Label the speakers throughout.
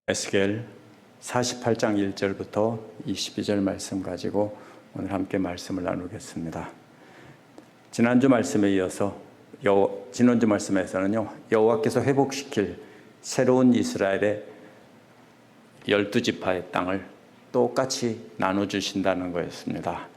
Speaker 1: 에스겔 48장 1절부터 22절 말씀 가지고 오늘 함께 말씀을 나누겠습니다. 지난주 말씀에 이어서 지난주 말씀에서는요, 여호와께서 회복시킬 새로운 이스라엘의 12지파의 땅을 똑같이 나눠주신다는 거였습니다.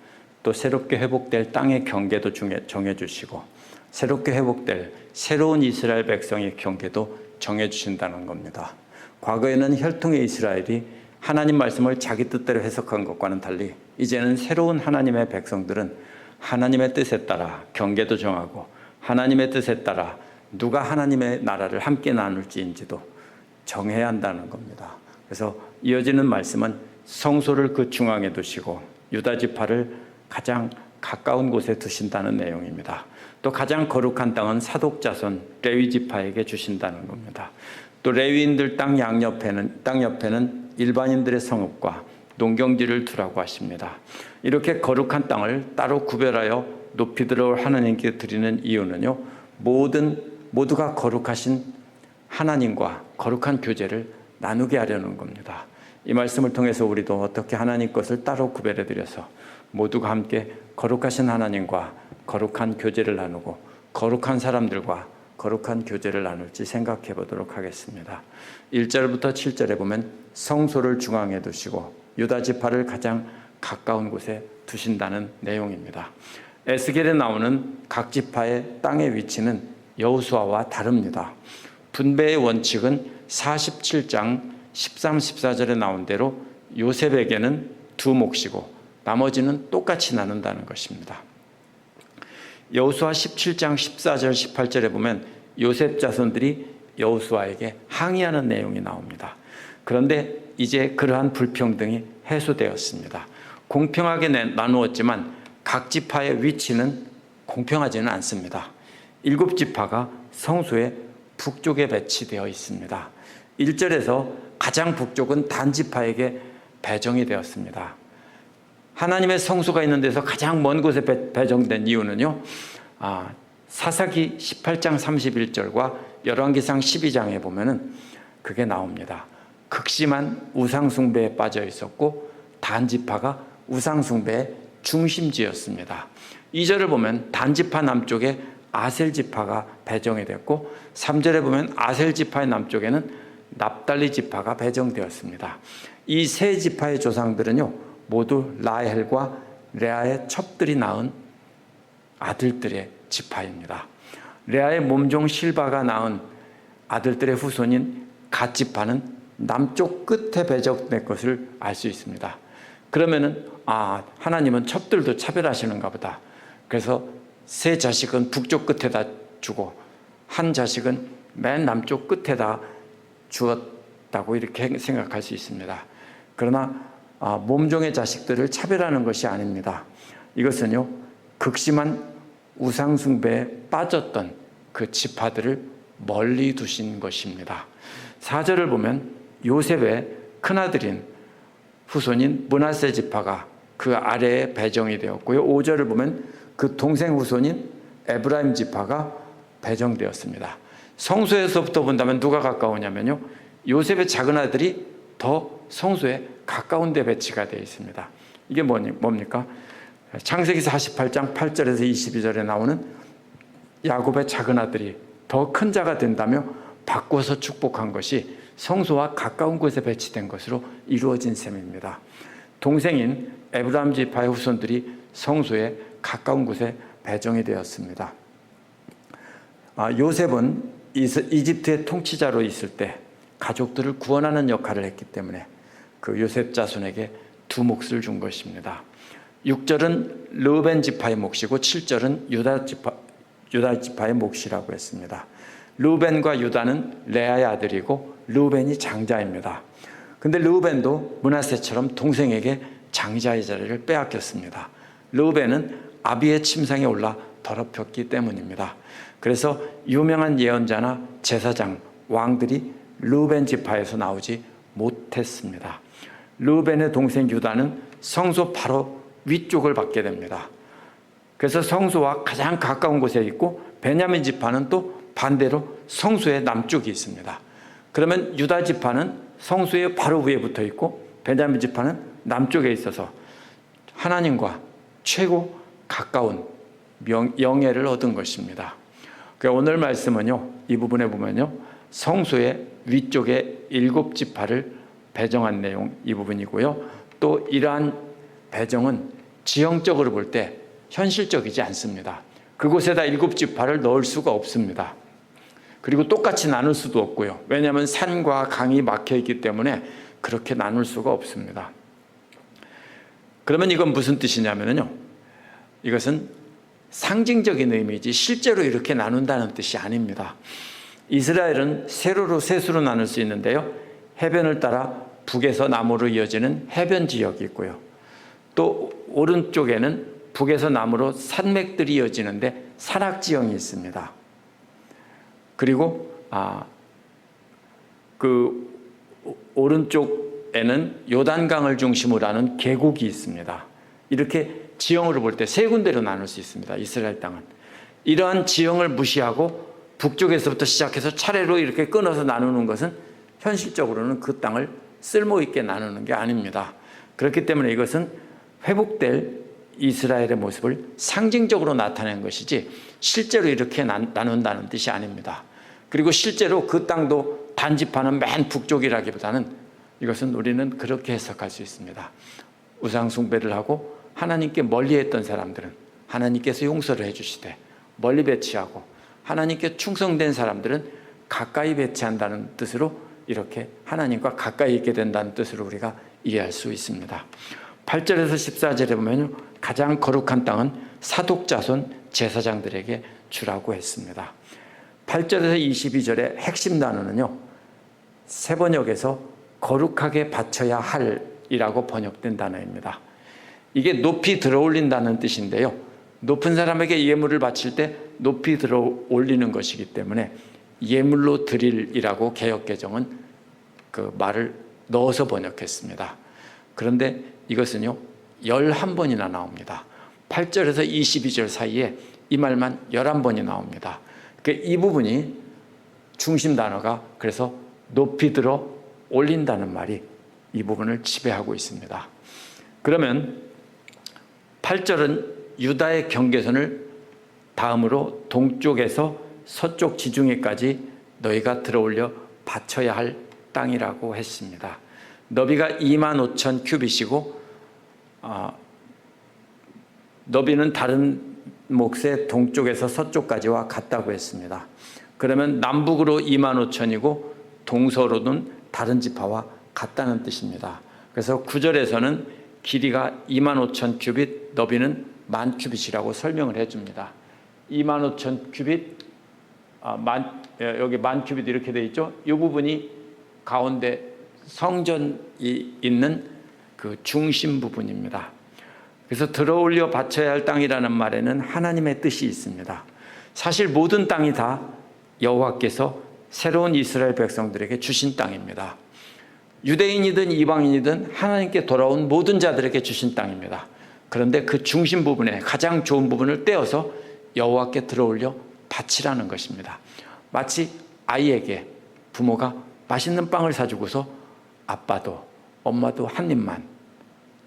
Speaker 1: 또 새롭게 회복될 땅의 경계도 정해주시고 새롭게 회복될 새로운 이스라엘 백성의 경계도 정해주신다는 겁니다. 과거에는 혈통의 이스라엘이 하나님 말씀을 자기 뜻대로 해석한 것과는 달리 이제는 새로운 하나님의 백성들은 하나님의 뜻에 따라 경계도 정하고 하나님의 뜻에 따라 누가 하나님의 나라를 함께 나눌지인지도 정해야 한다는 겁니다. 그래서 이어지는 말씀은 성소를 그 중앙에 두시고 유다 지파를 가장 가까운 곳에 두신다는 내용입니다. 또 가장 거룩한 땅은 사독 자손 레위 지파에게 주신다는 겁니다. 또 레위인들 땅 옆에는 일반인들의 성읍과 농경지를 두라고 하십니다. 이렇게 거룩한 땅을 따로 구별하여 높이 들어올 하나님께 드리는 이유는요, 모두가 거룩하신 하나님과 거룩한 교제를 나누게 하려는 겁니다. 이 말씀을 통해서 우리도 어떻게 하나님 것을 따로 구별해 드려서 모두가 함께 거룩하신 하나님과 거룩한 교제를 나누고 거룩한 사람들과 거룩한 교제를 나눌지 생각해 보도록 하겠습니다. 1절부터 7절에 보면 성소를 중앙에 두시고 유다 지파를 가장 가까운 곳에 두신다는 내용입니다. 에스겔에 나오는 각 지파의 땅의 위치는 여호수아와 다릅니다. 분배의 원칙은 47장 13, 14절에 나온 대로 요셉에게는 2몫이고 나머지는 똑같이 나눈다는 것입니다. 여호수아 17장 14절 18절에 보면 요셉 자손들이 여호수아에게 항의하는 내용이 나옵니다. 그런데 이제 그러한 불평등이 해소되었습니다. 공평하게 나누었지만 각 지파의 위치는 공평하지는 않습니다. 7지파가 성소의 북쪽에 배치되어 있습니다. 1절에서 가장 북쪽은 단 지파에게 배정이 되었습니다. 하나님의 성소가 있는 데서 가장 먼 곳에 배정된 이유는요, 사사기 18장 31절과 열왕기상 12장에 보면은 그게 나옵니다. 극심한 우상숭배에 빠져 있었고 단지파가 우상숭배의 중심지였습니다. 2절을 보면 단지파 남쪽에 아셀지파가 배정이 됐고 3절에 보면 아셀지파의 남쪽에는 납달리 지파가 배정되었습니다. 이 세 지파의 조상들은요, 모두 라헬과 레아의 첩들이 낳은 아들들의 지파입니다. 레아의 몸종 실바가 낳은 아들들의 후손인 갓 지파는 남쪽 끝에 배정된 것을 알 수 있습니다. 그러면은 하나님은 첩들도 차별하시는가 보다. 그래서 세 자식은 북쪽 끝에다 주고 한 자식은 맨 남쪽 끝에다 주었다고 이렇게 생각할 수 있습니다. 그러나 몸종의 자식들을 차별하는 것이 아닙니다. 이것은요, 극심한 우상숭배에 빠졌던 그 지파들을 멀리 두신 것입니다. 4절을 보면 요셉의 큰아들인 후손인 므낫세 지파가 그 아래에 배정이 되었고요. 5절을 보면 그 동생 후손인 에브라임 지파가 배정되었습니다. 성소에서부터 본다면 누가 가까우냐면요, 요셉의 작은 아들이 더 성소에 가까운 데 배치가 되어 있습니다. 이게 뭡니까? 창세기 48장 8절에서 22절에 나오는 야곱의 작은 아들이 더 큰 자가 된다며 바꿔서 축복한 것이 성소와 가까운 곳에 배치된 것으로 이루어진 셈입니다. 동생인 에브라임 지파의 후손들이 성소에 가까운 곳에 배정이 되었습니다. 요셉은 이집트의 통치자로 있을 때 가족들을 구원하는 역할을 했기 때문에 그 요셉 자손에게 2몫을 준 것입니다. 6절은 르우벤 지파의 몫이고 7절은 유다 지파의 몫이라고 했습니다. 르우벤과 유다는 레아의 아들이고 르우벤이 장자입니다. 근데 르우벤도 므낫세처럼 동생에게 장자의 자리를 빼앗겼습니다. 르우벤은 아비의 침상에 올라 더럽혔기 때문입니다. 그래서 유명한 예언자나 제사장, 왕들이 르우벤 지파에서 나오지 못했습니다. 르우벤의 동생 유다는 성소 바로 위쪽을 받게 됩니다. 그래서 성소와 가장 가까운 곳에 있고 베냐민 지파는 또 반대로 성소의 남쪽이 있습니다. 그러면 유다 지파는 성소의 바로 위에 붙어 있고 베냐민 지파는 남쪽에 있어서 하나님과 최고 가까운 영예를 얻은 것입니다. 오늘 말씀은요, 이 부분에 보면요, 성소의 위쪽에 7지파를 배정한 내용 이 부분이고요. 또 이러한 배정은 지형적으로 볼 때 현실적이지 않습니다. 그곳에다 7지파를 넣을 수가 없습니다. 그리고 똑같이 나눌 수도 없고요. 왜냐하면 산과 강이 막혀 있기 때문에 그렇게 나눌 수가 없습니다. 그러면 이건 무슨 뜻이냐면요, 이것은 상징적인 의미이지 실제로 이렇게 나눈다는 뜻이 아닙니다. 이스라엘은 세로로 셋으로 나눌 수 있는데요, 해변을 따라 북에서 남으로 이어지는 해변 지역이 있고요, 또 오른쪽에는 북에서 남으로 산맥들이 이어지는데 산악 지형이 있습니다. 그리고 그 오른쪽에는 요단강을 중심으로 하는 계곡이 있습니다. 이렇게 지형으로 볼 때 세 군데로 나눌 수 있습니다. 이스라엘 땅은 이러한 지형을 무시하고 북쪽에서부터 시작해서 차례로 이렇게 끊어서 나누는 것은 현실적으로는 그 땅을 쓸모있게 나누는 게 아닙니다. 그렇기 때문에 이것은 회복될 이스라엘의 모습을 상징적으로 나타낸 것이지 실제로 이렇게 나눈다는 뜻이 아닙니다. 그리고 실제로 그 땅도 단지파는 맨 북쪽이라기보다는 이것은 우리는 그렇게 해석할 수 있습니다. 우상 숭배를 하고 하나님께 멀리했던 사람들은 하나님께서 용서를 해주시되, 멀리 배치하고 하나님께 충성된 사람들은 가까이 배치한다는 뜻으로 이렇게 하나님과 가까이 있게 된다는 뜻으로 우리가 이해할 수 있습니다. 8절에서 14절에 보면 가장 거룩한 땅은 사독자손 제사장들에게 주라고 했습니다. 8절에서 22절의 핵심 단어는요, 세번역에서 거룩하게 바쳐야 할이라고 번역된 단어입니다. 이게 높이 들어올린다는 뜻인데요, 높은 사람에게 예물을 바칠 때 높이 들어올리는 것이기 때문에 예물로 드릴이라고 개역개정은 그 말을 넣어서 번역했습니다. 그런데 이것은요 11번이나 나옵니다. 8절에서 22절 사이에 이 말만 11번이 나옵니다. 이 부분이 중심 단어가 그래서 높이 들어 올린다는 말이 이 부분을 지배하고 있습니다. 그러면 8절은 유다의 경계선을 다음으로 동쪽에서 서쪽 지중해까지 너희가 들어올려 바쳐야 할 땅이라고 했습니다. 너비가 25,000 큐빗이고 너비는 다른 몫의 동쪽에서 서쪽까지와 같다고 했습니다. 그러면 남북으로 25,000이고 동서로는 다른 지파와 같다는 뜻입니다. 그래서 9절에서는 길이가 25,000 큐빗, 너비는 10,000 큐빗이라고 설명을 해줍니다. 25,000 큐빗, 여기 10,000 큐빗 이렇게 되어 있죠. 이 부분이 가운데 성전이 있는 그 중심 부분입니다. 그래서 들어올려 바쳐야 할 땅이라는 말에는 하나님의 뜻이 있습니다. 사실 모든 땅이 다 여호와께서 새로운 이스라엘 백성들에게 주신 땅입니다. 유대인이든 이방인이든 하나님께 돌아온 모든 자들에게 주신 땅입니다. 그런데 그 중심 부분에 가장 좋은 부분을 떼어서 여호와께 들어올려 바치라는 것입니다. 마치 아이에게 부모가 맛있는 빵을 사주고서 아빠도 엄마도 한 입만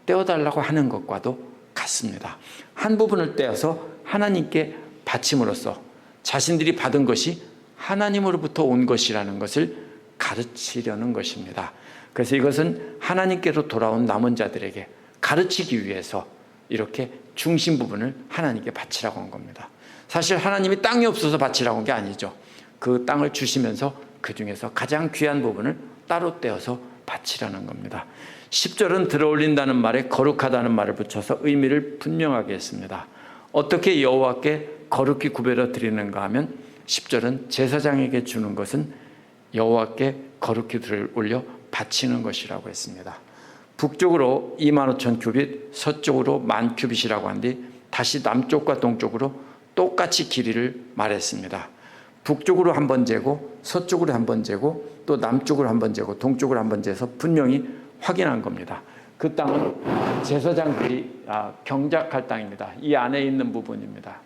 Speaker 1: 떼어달라고 하는 것과도 같습니다. 한 부분을 떼어서 하나님께 바침으로써 자신들이 받은 것이 하나님으로부터 온 것이라는 것을 가르치려는 것입니다. 그래서 이것은 하나님께로 돌아온 남은 자들에게 가르치기 위해서 이렇게 중심 부분을 하나님께 바치라고 한 겁니다. 사실 하나님이 땅이 없어서 바치라고 한 게 아니죠. 그 땅을 주시면서 그 중에서 가장 귀한 부분을 따로 떼어서 바치라는 겁니다. 10절은 들어올린다는 말에 거룩하다는 말을 붙여서 의미를 분명하게 했습니다. 어떻게 여호와께 거룩히 구별해 드리는가 하면 10절은 제사장에게 주는 것은 여호와께 거룩히 들어올려 바치는 것이라고 했습니다. 북쪽으로 25,000 큐빗, 서쪽으로 10,000 큐빗이라고 한 뒤 다시 남쪽과 동쪽으로 똑같이 길이를 말했습니다. 북쪽으로 한 번 재고 서쪽으로 한 번 재고 또 남쪽으로 한 번 재고 동쪽으로 한 번 재서 분명히 확인한 겁니다. 그 땅은 제사장들이 경작할 땅입니다. 이 안에 있는 부분입니다.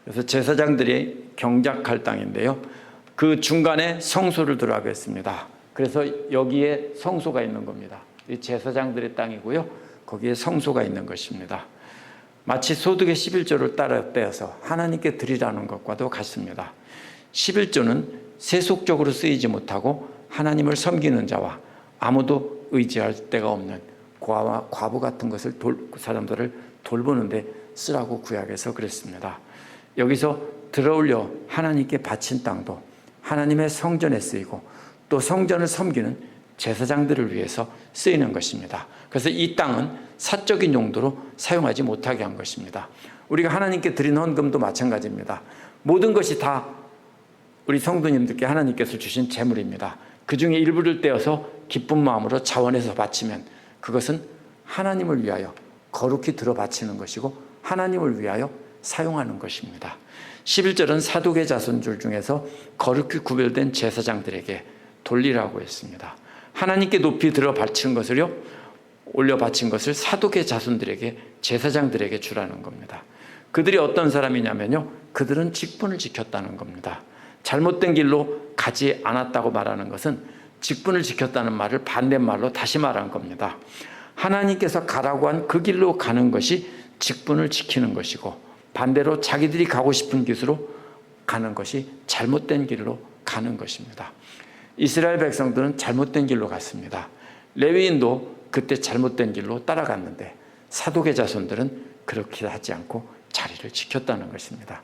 Speaker 1: 그래서 제사장들이 경작할 땅인데요, 그 중간에 성소를 들어가게 했습니다. 그래서 여기에 성소가 있는 겁니다. 이 제사장들의 땅이고요. 거기에 성소가 있는 것입니다. 마치 소득의 11조를 따라 떼어서 하나님께 드리라는 것과도 같습니다. 11조는 세속적으로 쓰이지 못하고 하나님을 섬기는 자와 아무도 의지할 데가 없는 고아와 과부 같은 것을 사람들을 돌보는 데 쓰라고 구약에서 그랬습니다. 여기서 들어올려 하나님께 바친 땅도 하나님의 성전에 쓰이고 또 성전을 섬기는 제사장들을 위해서 쓰이는 것입니다. 그래서 이 땅은 사적인 용도로 사용하지 못하게 한 것입니다. 우리가 하나님께 드린 헌금도 마찬가지입니다. 모든 것이 다 우리 성도님들께 하나님께서 주신 재물입니다. 그 중에 일부를 떼어서 기쁜 마음으로 자원해서 바치면 그것은 하나님을 위하여 거룩히 들어 바치는 것이고 하나님을 위하여 사용하는 것입니다. 11절은 사독의 자손들 중에서 거룩히 구별된 제사장들에게 돌리라고 했습니다. 하나님께 높이 들어 바치는 것을요, 올려 바친 것을 사독의 자손들에게, 제사장들에게 주라는 겁니다. 그들이 어떤 사람이냐면요, 그들은 직분을 지켰다는 겁니다. 잘못된 길로 가지 않았다고 말하는 것은 직분을 지켰다는 말을 반대말로 다시 말한 겁니다. 하나님께서 가라고 한 그 길로 가는 것이 직분을 지키는 것이고, 반대로 자기들이 가고 싶은 길로 가는 것이 잘못된 길로 가는 것입니다. 이스라엘 백성들은 잘못된 길로 갔습니다. 레위인도 그때 잘못된 길로 따라갔는데 사독의 자손들은 그렇게 하지 않고 자리를 지켰다는 것입니다.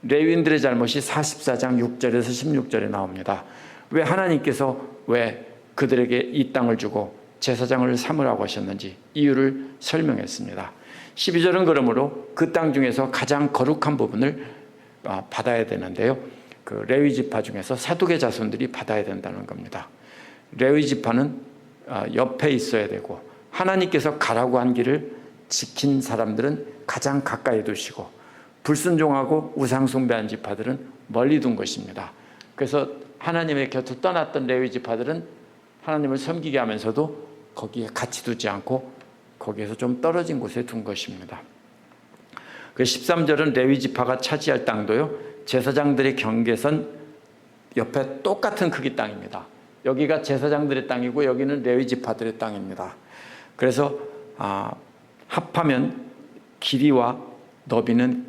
Speaker 1: 레위인들의 잘못이 44장 6절에서 16절에 나옵니다. 왜 하나님께서 왜 그들에게 이 땅을 주고 제사장을 삼으라고 하셨는지 이유를 설명했습니다. 12절은 그러므로 그 땅 중에서 가장 거룩한 부분을 받아야 되는데요, 그 레위 지파 중에서 사독의 자손들이 받아야 된다는 겁니다. 레위 지파는 옆에 있어야 되고 하나님께서 가라고 한 길을 지킨 사람들은 가장 가까이 두시고 불순종하고 우상 숭배한 지파들은 멀리 둔 것입니다. 그래서 하나님의 곁을 떠났던 레위 지파들은 하나님을 섬기게 하면서도 거기에 같이 두지 않고 거기에서 좀 떨어진 곳에 둔 것입니다. 그 13절은 레위 지파가 차지할 땅도요, 제사장들의 경계선 옆에 똑같은 크기 땅입니다. 여기가 제사장들의 땅이고 여기는 레위 지파들의 땅입니다. 그래서 합하면 길이와 너비는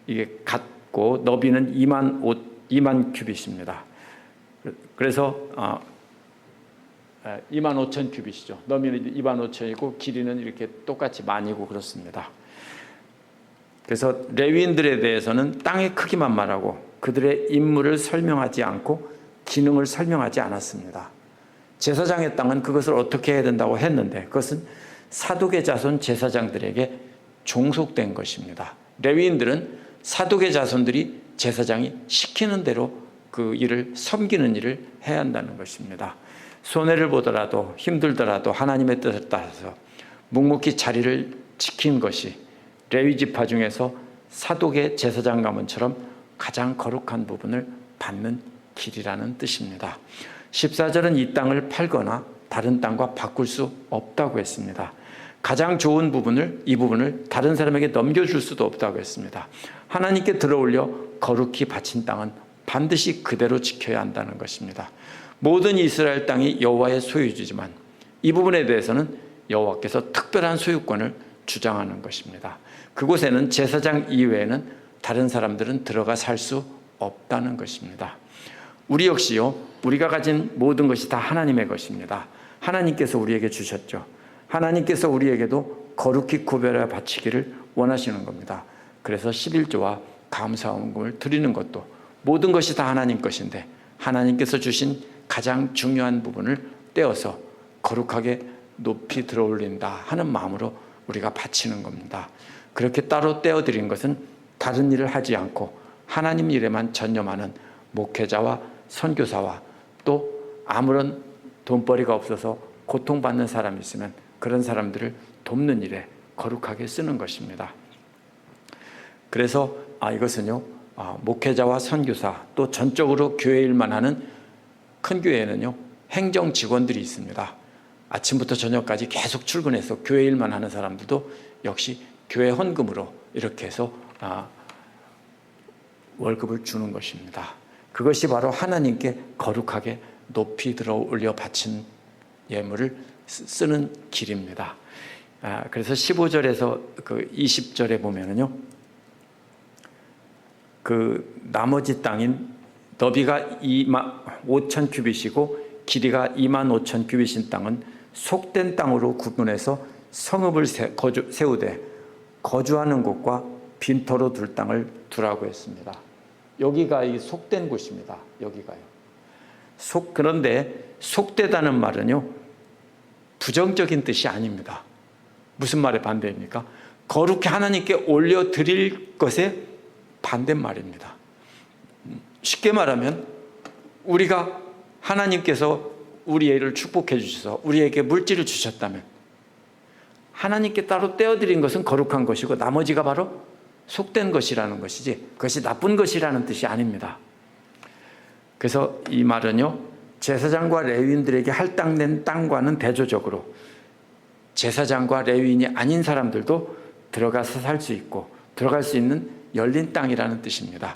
Speaker 1: 이게 같고 너비는 2만 큐빗입니다. 그래서 25,000 큐빗이죠. 너비는 25,000이고 길이는 이렇게 똑같이 만이고 그렇습니다. 그래서 레위인들에 대해서는 땅의 크기만 말하고 그들의 임무를 설명하지 않고 기능을 설명하지 않았습니다. 제사장의 땅은 그것을 어떻게 해야 된다고 했는데 그것은 사독의 자손 제사장들에게 종속된 것입니다. 레위인들은 사독의 자손들이 제사장이 시키는 대로 그 일을 섬기는 일을 해야 한다는 것입니다. 손해를 보더라도 힘들더라도 하나님의 뜻을 따라서 묵묵히 자리를 지킨 것이 레위 지파 중에서 사독의 제사장 가문처럼 가장 거룩한 부분을 받는 길이라는 뜻입니다. 14절은 이 땅을 팔거나 다른 땅과 바꿀 수 없다고 했습니다. 가장 좋은 부분을, 이 부분을 다른 사람에게 넘겨줄 수도 없다고 했습니다. 하나님께 들어올려 거룩히 바친 땅은 반드시 그대로 지켜야 한다는 것입니다. 모든 이스라엘 땅이 여호와의 소유지지만 이 부분에 대해서는 여호와께서 특별한 소유권을 주장하는 것입니다. 그곳에는 제사장 이외에는 다른 사람들은 들어가 살 수 없다는 것입니다. 우리 역시요, 우리가 가진 모든 것이 다 하나님의 것입니다. 하나님께서 우리에게 주셨죠. 하나님께서 우리에게도 거룩히 구별해 바치기를 원하시는 겁니다. 그래서 11조와 감사헌금을 드리는 것도 모든 것이 다 하나님 것인데 하나님께서 주신 가장 중요한 부분을 떼어서 거룩하게 높이 들어올린다 하는 마음으로 우리가 바치는 겁니다. 그렇게 따로 떼어드린 것은 다른 일을 하지 않고 하나님 일에만 전념하는 목회자와 선교사와 또 아무런 돈벌이가 없어서 고통받는 사람이 있으면 그런 사람들을 돕는 일에 거룩하게 쓰는 것입니다. 그래서 이것은요, 목회자와 선교사 또 전적으로 교회 일만 하는 큰 교회에는요, 행정 직원들이 있습니다. 아침부터 저녁까지 계속 출근해서 교회 일만 하는 사람들도 역시 교회 헌금으로 이렇게 해서 월급을 주는 것입니다. 그것이 바로 하나님께 거룩하게 높이 들어 올려 바친 예물을 쓰는 길입니다. 그래서 15절에서 그 20절에 보면은요, 그 나머지 땅인 너비가 25,000 규빗이고 길이가 25,000 규빗인 땅은 속된 땅으로 구분해서 성읍을 세우되 거주하는 곳과 빈터로 둘 땅을 두라고 했습니다. 여기가 이 속된 곳입니다. 여기가요. 그런데 속되다는 말은요, 부정적인 뜻이 아닙니다. 무슨 말의 반대입니까? 거룩히 하나님께 올려드릴 것의 반대말입니다. 쉽게 말하면 우리가 하나님께서 우리를 축복해 주셔서 우리에게 물질을 주셨다면 하나님께 따로 떼어드린 것은 거룩한 것이고 나머지가 바로 속된 것이라는 것이지 그것이 나쁜 것이라는 뜻이 아닙니다. 그래서 이 말은요, 제사장과 레위인들에게 할당된 땅과는 대조적으로 제사장과 레위인이 아닌 사람들도 들어가서 살 수 있고 들어갈 수 있는 열린 땅이라는 뜻입니다.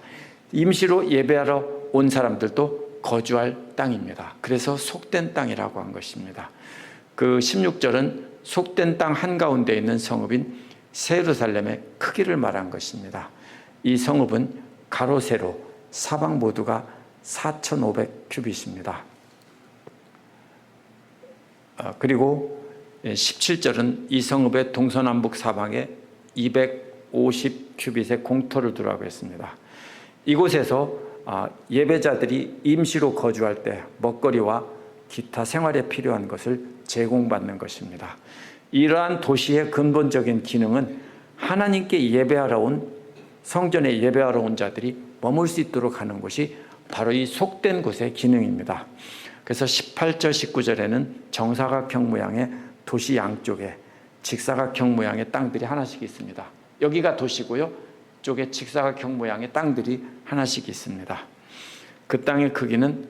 Speaker 1: 임시로 예배하러 온 사람들도 거주할 땅입니다. 그래서 속된 땅이라고 한 것입니다. 그 16절은 속된 땅 한가운데 있는 성읍인 새 예루살렘의 크기를 말한 것입니다. 이 성읍은 가로 세로 사방 모두가 4,500 규빗입니다. 그리고 17절은 이 성읍의 동서남북 사방에 250 규빗의 공터를 두라고 했습니다. 이곳에서 예배자들이 임시로 거주할 때 먹거리와 기타 생활에 필요한 것을 제공받는 것입니다. 이러한 도시의 근본적인 기능은 하나님께 예배하러 온 성전에 예배하러 온 자들이 머물 수 있도록 하는 것이 바로 이 속된 곳의 기능입니다. 그래서 18절 19절에는 정사각형 모양의 도시 양쪽에 직사각형 모양의 땅들이 하나씩 있습니다. 여기가 도시고요, 쪽에 직사각형 모양의 땅들이 하나씩 있습니다. 그 땅의 크기는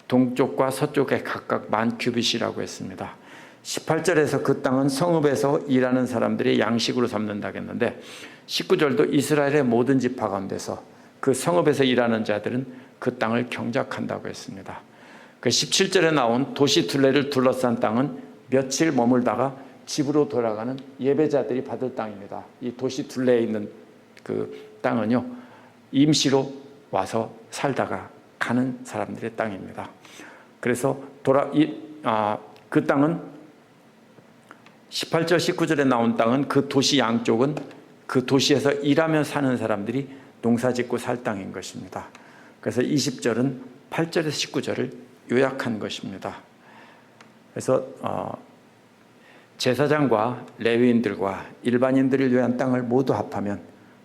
Speaker 1: 동쪽과 서쪽에 각각 10,000 규빗이라고 했습니다. 18절에서 그 땅은 성읍에서 일하는 사람들이 양식으로 삼는다고 했는데 19절도 이스라엘의 모든 지파 가운데서 그 성읍에서 일하는 자들은 그 땅을 경작한다고 했습니다. 그 17절에 나온 도시 둘레를 둘러싼 땅은 며칠 머물다가 집으로 돌아가는 예배자들이 받을 땅입니다. 이 도시 둘레에 있는 그 땅은요, 임시로 와서 살다가 가는 사람들의 땅입니다. 그래서 그 땅은 18절 19절에 나온 땅은 그 도시 양쪽은 그 도시에서 일하며 사는 사람들이 농사짓고 살 땅인 것입니다. 그래서 20절은 8절에서 19절을 요약한 것입니다. 그래서 제사장과 레위인들과 일반인들을 위한 땅을 모두 합하면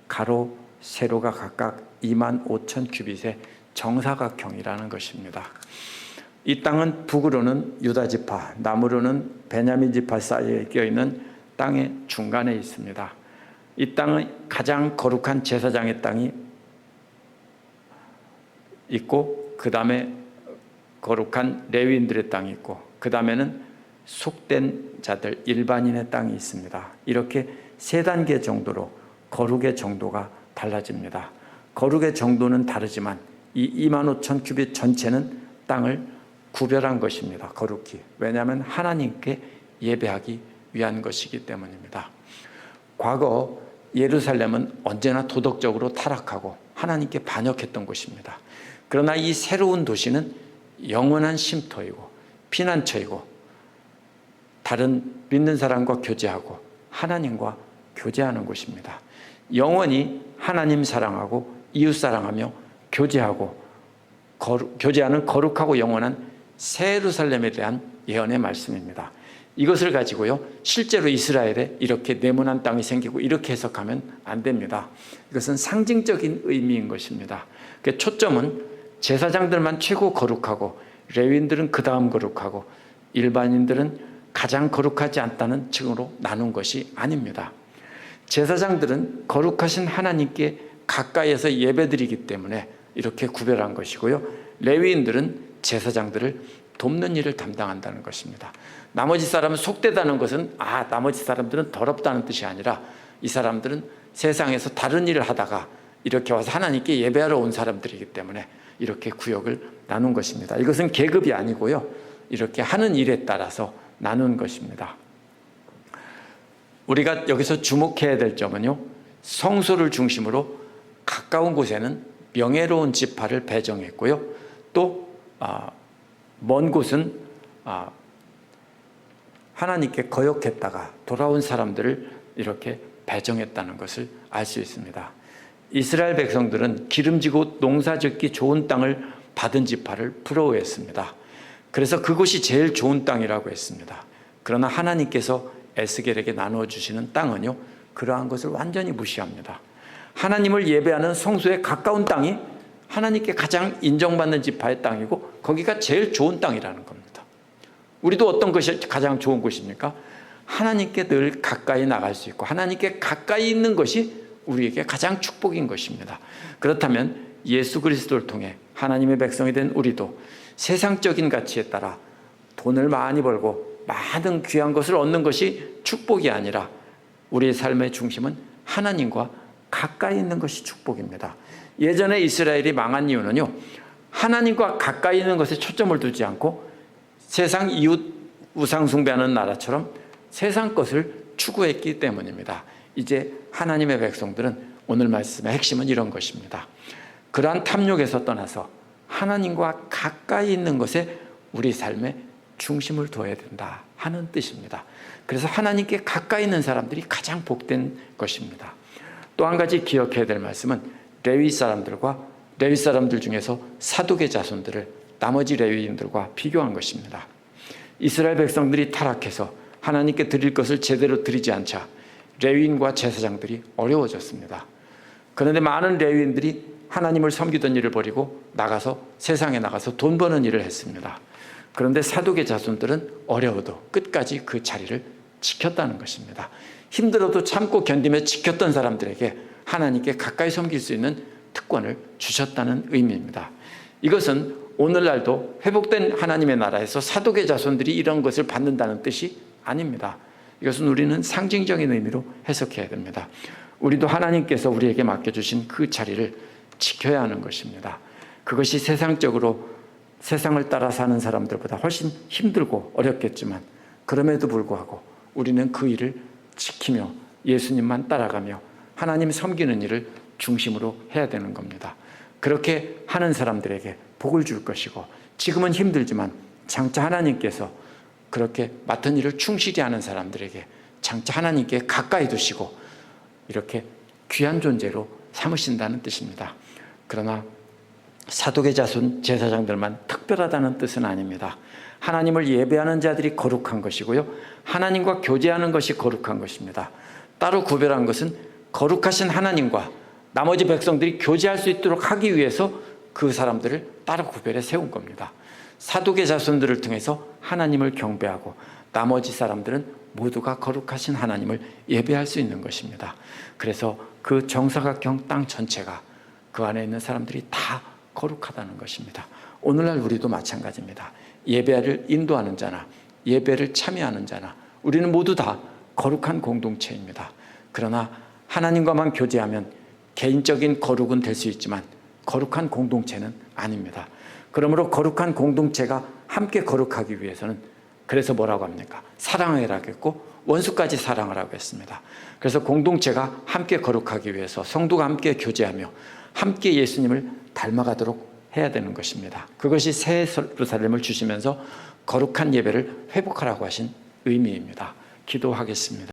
Speaker 1: 가로, 세로가 각각 25,000 규빗의 정사각형이라는 것입니다. 이 땅은 북으로는 유다 지파, 남으로는 베냐민 지파 사이에 껴있는 땅의 중간에 있습니다. 이 땅은 가장 거룩한 제사장의 땅이 있고 그 다음에 거룩한 레위인들의 땅이 있고 그 다음에는 속된 자들, 일반인의 땅이 있습니다. 이렇게 3단계 정도로 거룩의 정도가 달라집니다. 거룩의 정도는 다르지만 이 25,000 규빗 전체는 땅을 구별한 것입니다. 거룩히. 왜냐하면 하나님께 예배하기 위한 것이기 때문입니다. 과거 예루살렘은 언제나 도덕적으로 타락하고 하나님께 반역했던 곳입니다. 그러나 이 새로운 도시는 영원한 쉼터이고 피난처이고 다른 믿는 사람과 교제하고 하나님과 교제하는 곳입니다. 영원히 하나님 사랑하고 이웃 사랑하며 교제하는 거룩하고 영원한 새 예루살렘에 대한 예언의 말씀입니다. 이것을 가지고요, 실제로 이스라엘에 이렇게 네모난 땅이 생기고 이렇게 해석하면 안 됩니다. 이것은 상징적인 의미인 것입니다. 그 초점은 제사장들만 최고 거룩하고 레위인들은 그 다음 거룩하고 일반인들은 가장 거룩하지 않다는 층으로 나눈 것이 아닙니다. 제사장들은 거룩하신 하나님께 가까이에서 예배드리기 때문에 이렇게 구별한 것이고요, 레위인들은 제사장들을 돕는 일을 담당한다는 것입니다. 나머지 사람은 속되다는 것은 나머지 사람들은 더럽다는 뜻이 아니라 이 사람들은 세상에서 다른 일을 하다가 이렇게 와서 하나님께 예배하러 온 사람들이기 때문에 이렇게 구역을 나눈 것입니다. 이것은 계급이 아니고요, 이렇게 하는 일에 따라서 나눈 것입니다. 우리가 여기서 주목해야 될 점은요, 성소를 중심으로 가까운 곳에는 명예로운 지파를 배정했고요, 또 먼 곳은 하나님께 거역했다가 돌아온 사람들을 이렇게 배정했다는 것을 알 수 있습니다. 이스라엘 백성들은 기름지고 농사짓기 좋은 땅을 받은 지파를 부러워했습니다. 그래서 그곳이 제일 좋은 땅이라고 했습니다. 그러나 하나님께서 에스겔에게 나누어 주시는 땅은요, 그러한 것을 완전히 무시합니다. 하나님을 예배하는 성소에 가까운 땅이 하나님께 가장 인정받는 지파의 땅이고 거기가 제일 좋은 땅이라는 겁니다. 우리도 어떤 것이 가장 좋은 곳입니까? 하나님께 늘 가까이 나갈 수 있고 하나님께 가까이 있는 것이 우리에게 가장 축복인 것입니다. 그렇다면 예수 그리스도를 통해 하나님의 백성이 된 우리도 세상적인 가치에 따라 돈을 많이 벌고 많은 귀한 것을 얻는 것이 축복이 아니라 우리의 삶의 중심은 하나님과 가까이 있는 것이 축복입니다. 예전에 이스라엘이 망한 이유는요, 하나님과 가까이 있는 것에 초점을 두지 않고 세상 이웃 우상 숭배하는 나라처럼 세상 것을 추구했기 때문입니다. 이제 하나님의 백성들은 오늘 말씀의 핵심은 이런 것입니다. 그러한 탐욕에서 떠나서 하나님과 가까이 있는 것에 우리 삶의 중심을 둬야 된다 하는 뜻입니다. 그래서 하나님께 가까이 있는 사람들이 가장 복된 것입니다. 또 한 가지 기억해야 될 말씀은 레위 사람들 중에서 사독의 자손들을 나머지 레위인들과 비교한 것입니다. 이스라엘 백성들이 타락해서 하나님께 드릴 것을 제대로 드리지 않자 레위인과 제사장들이 어려워졌습니다. 그런데 많은 레위인들이 하나님을 섬기던 일을 버리고 세상에 나가서 돈 버는 일을 했습니다. 그런데 사독의 자손들은 어려워도 끝까지 그 자리를 지켰다는 것입니다. 힘들어도 참고 견디며 지켰던 사람들에게 하나님께 가까이 섬길 수 있는 특권을 주셨다는 의미입니다. 이것은 오늘날도 회복된 하나님의 나라에서 사독의 자손들이 이런 것을 받는다는 뜻이 아닙니다. 이것은 우리는 상징적인 의미로 해석해야 됩니다. 우리도 하나님께서 우리에게 맡겨주신 그 자리를 지켜야 하는 것입니다. 그것이 세상을 따라 사는 사람들보다 훨씬 힘들고 어렵겠지만 그럼에도 불구하고 우리는 그 일을 지키며 예수님만 따라가며 하나님 섬기는 일을 중심으로 해야 되는 겁니다. 그렇게 하는 사람들에게 복을 줄 것이고 지금은 힘들지만 장차 하나님께서 그렇게 맡은 일을 충실히 하는 사람들에게 장차 하나님께 가까이 두시고 이렇게 귀한 존재로 삼으신다는 뜻입니다. 그러나 사독의 자손 제사장들만 특별하다는 뜻은 아닙니다. 하나님을 예배하는 자들이 거룩한 것이고요, 하나님과 교제하는 것이 거룩한 것입니다. 따로 구별한 것은 거룩하신 하나님과 나머지 백성들이 교제할 수 있도록 하기 위해서 그 사람들을 따로 구별해 세운 겁니다. 사독의 자손들을 통해서 하나님을 경배하고 나머지 사람들은 모두가 거룩하신 하나님을 예배할 수 있는 것입니다. 그래서 그 정사각형 땅 전체가 그 안에 있는 사람들이 다 거룩하다는 것입니다. 오늘날 우리도 마찬가지입니다. 예배를 인도하는 자나 예배를 참여하는 자나 우리는 모두 다 거룩한 공동체입니다. 그러나 하나님과만 교제하면 개인적인 거룩은 될 수 있지만 거룩한 공동체는 아닙니다. 그러므로 거룩한 공동체가 함께 거룩하기 위해서는 그래서 뭐라고 합니까? 사랑하라고 했고 원수까지 사랑하라고 했습니다. 그래서 공동체가 함께 거룩하기 위해서 성도가 함께 교제하며 함께 예수님을 닮아가도록 해야 되는 것입니다. 그것이 새 예루살렘을 주시면서 거룩한 예배를 회복하라고 하신 의미입니다. 기도하겠습니다.